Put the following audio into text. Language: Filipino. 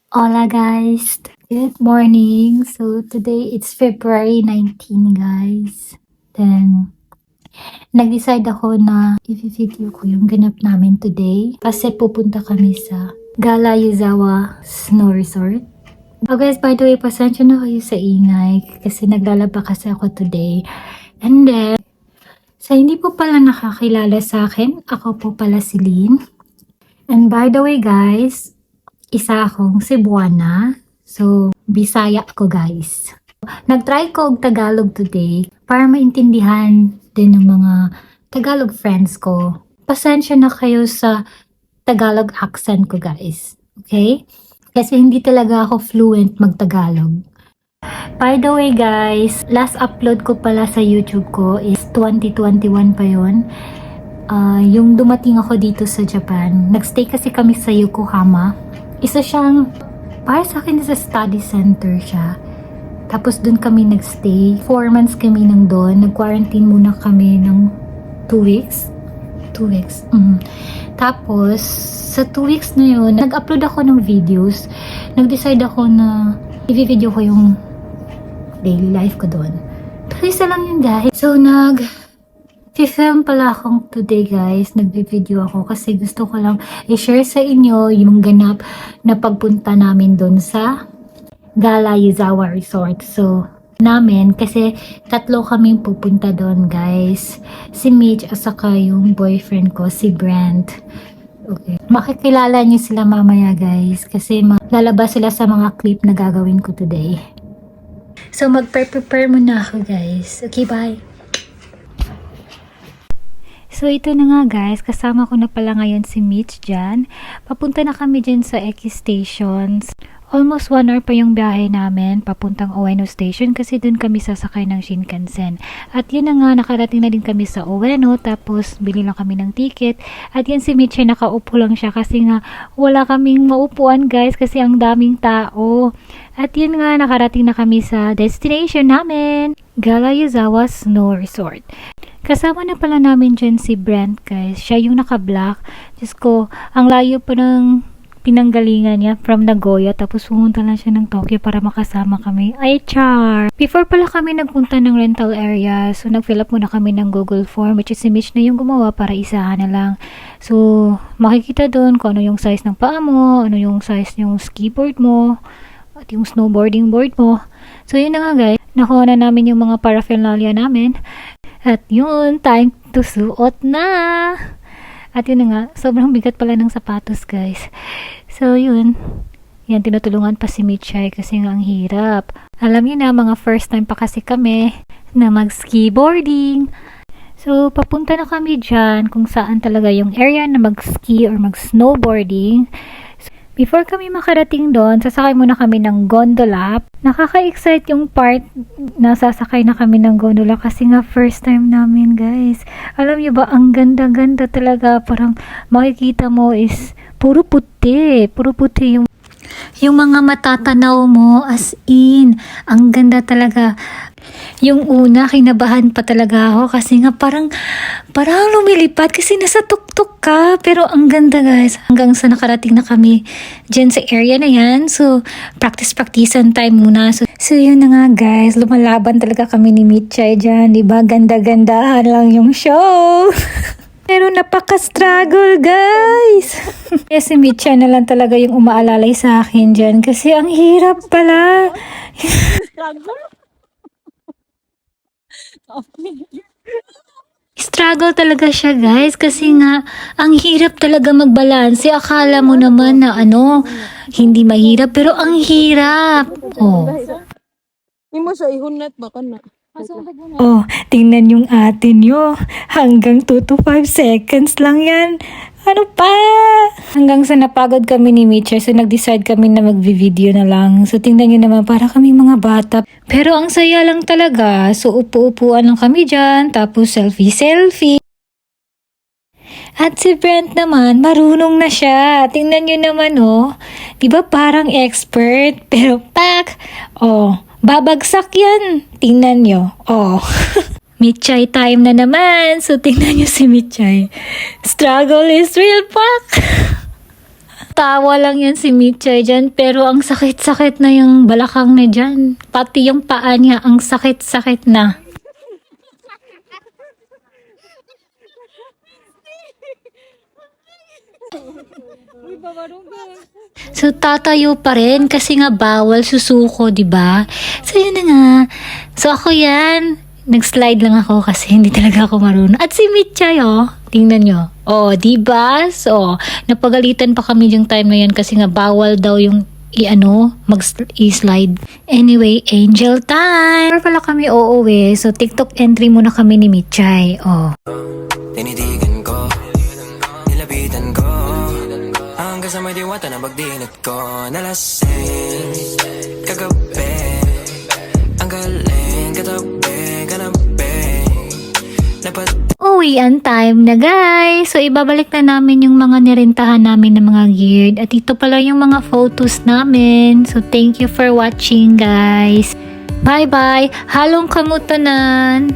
Hola guys! Good morning! So today it's February 19 guys. Then nag-decide ako na i-video ko yung ganap namin today kasi pupunta kami sa Gala Yuzawa Snow Resort. Oh guys, by the way, pasensya na kayo sa ingay kasi naglalaba kasi ako today. And then, sa hindi po pala nakakilala sa akin, ako po pala si Lynn. And by the way guys, isa akong Cebuana. So, Bisaya ako guys. Nag-try ko og Tagalog today para maintindihan din ng mga Tagalog friends ko. Pasensya na kayo sa Tagalog accent ko guys. Okay? Kasi hindi talaga ako fluent mag-Tagalog. By the way guys, last upload ko pala sa YouTube ko is 2021 pa yun. Yung dumating ako dito sa Japan. Nagstay kasi kami sa Yokohama. Isa siyang, para sa akin sa study center siya. Tapos dun kami nagstay. 4 months kami nang doon. Nag-quarantine muna kami ng 2 weeks. 2 weeks. Tapos, sa 2 weeks na yun, nag-upload ako ng videos. Nag-decide ako na i-video ko yung daily life ko doon. Pero isa lang yun guys. So, film pala akong today guys. Nagbe-video ako kasi gusto ko lang i-share sa inyo yung ganap na pagpunta namin doon sa Gala Yuzawa Resort. So, namin kasi 3 kaming pupunta doon guys. Si Mitch at saka yung boyfriend ko, si Brent. Okay. Makikilala niyo sila mamaya guys kasi lalabas sila sa mga clip na gagawin ko today. So, mag-prepare muna ako guys. Okay, bye! So, ito na nga guys, kasama ko na pala ngayon si Mitch dyan. Papunta na kami dyan sa Eki Stations. Almost 1 hour pa yung biyahe namin papuntang Ueno Station kasi dun kami sasakay ng Shinkansen. At yun na nga, nakarating na din kami sa Ueno tapos bili lang kami ng ticket. At yan si Mitch ay nakaupo lang siya kasi nga wala kaming maupuan guys kasi ang daming tao. At yun nga, nakarating na kami sa destination namin, Gala Yuzawa Snow Resort. Kasama na pala namin dyan si Brent guys. Siya yung naka-black. Diyos ko, ang layo pa ng pinanggalingan niya from Nagoya. Tapos pumunta lang siya ng Tokyo para makasama kami. Ay, char! Before pala kami nagpunta ng rental area. So, nag-fill up muna kami ng Google form. Which is si Mitch na yung gumawa para isahan na lang. So, makikita doon kung ano yung size ng paa mo. Ano yung size yung skiboard mo. At yung snowboarding board mo. So, yun na nga guys. Nakuha na namin yung mga paraphernalia namin. At yun, time to suot na. At yun na nga, sobrang bigat pala ng sapatos guys. So yun, yan tinutulungan pa si Mitchay kasi nga ang hirap. Alam niyo na, mga first time pa kasi kami na mag-skiboarding. So papunta na kami dyan kung saan talaga yung area na mag-ski or mag-snowboarding. Before kami makarating doon, sasakay muna kami ng gondola. Nakaka-excite yung part na sasakay na kami ng gondola kasi nga first time namin guys. Alam niyo ba, ang ganda-ganda talaga. Parang makikita mo is puro puti. Puro puti yung mga matatanaw mo as in. Ang ganda talaga. Yung una, kinabahan pa talaga ako kasi nga parang lumilipad kasi nasa tuktok ka. Pero ang ganda guys. Hanggang sa nakarating na kami dyan sa area na yan. So, practice-practicean time muna. So yun na nga guys. Lumalaban talaga kami ni Mitchay dyan. Diba? Ganda-gandahan lang yung show. Pero napaka-struggle guys. Kaya si Mitchay na lang talaga yung umaalalay sa akin dyan. Kasi ang hirap pala. Struggle talaga siya guys kasi nga ang hirap talaga magbalanse. Akala mo naman na hindi mahirap pero ang hirap. Oh. Imo sa ihunat baka na. Oh, tingnan yung atin nyo. Hanggang 2 to 5 seconds lang yan. Ano pa? Hanggang sa napagod kami ni Mitchell, so nag-decide kami na mag-video na lang. So tingnan nyo naman, para kami mga bata. Pero ang saya lang talaga. So upo-upuan lang kami dyan, tapos selfie-selfie. At si Brent naman, marunong na siya. Tingnan nyo naman, oh. Diba parang expert? Pero pak! Oh, babagsak yan. Tingnan nyo. Oh. Mitchay time na naman. So, tingnan nyo si Mitchay. Struggle is real, pak! Tawa lang yan si Mitchay dyan, pero ang sakit-sakit na yung balakang na dyan. Pati yung paa niya, ang sakit-sakit na. So, tatayo pa rin kasi nga bawal susuko, di ba? So, yun na nga. So, ako yan. Nag-slide lang ako kasi hindi talaga ako marunong. At si Mitchay, oh. Tingnan nyo. Oh, di ba? So, napagalitan pa kami yung time na yan kasi nga bawal daw yung mag-slide. Anyway, angel time! Pero pala kami uuwi. So, TikTok entry muna kami ni Mitchay. Oh. Tinitigan ko, nilapitan ko, hanggang sa may diwata na pagdinat ko. Nalasing, kagabi, ang galing, katabi, kanabi, dapat. Uwian time na guys! So ibabalik na namin yung mga nirentahan namin ng mga gear. At ito pala yung mga photos namin. So thank you for watching guys! Bye bye! Halong kamutunan!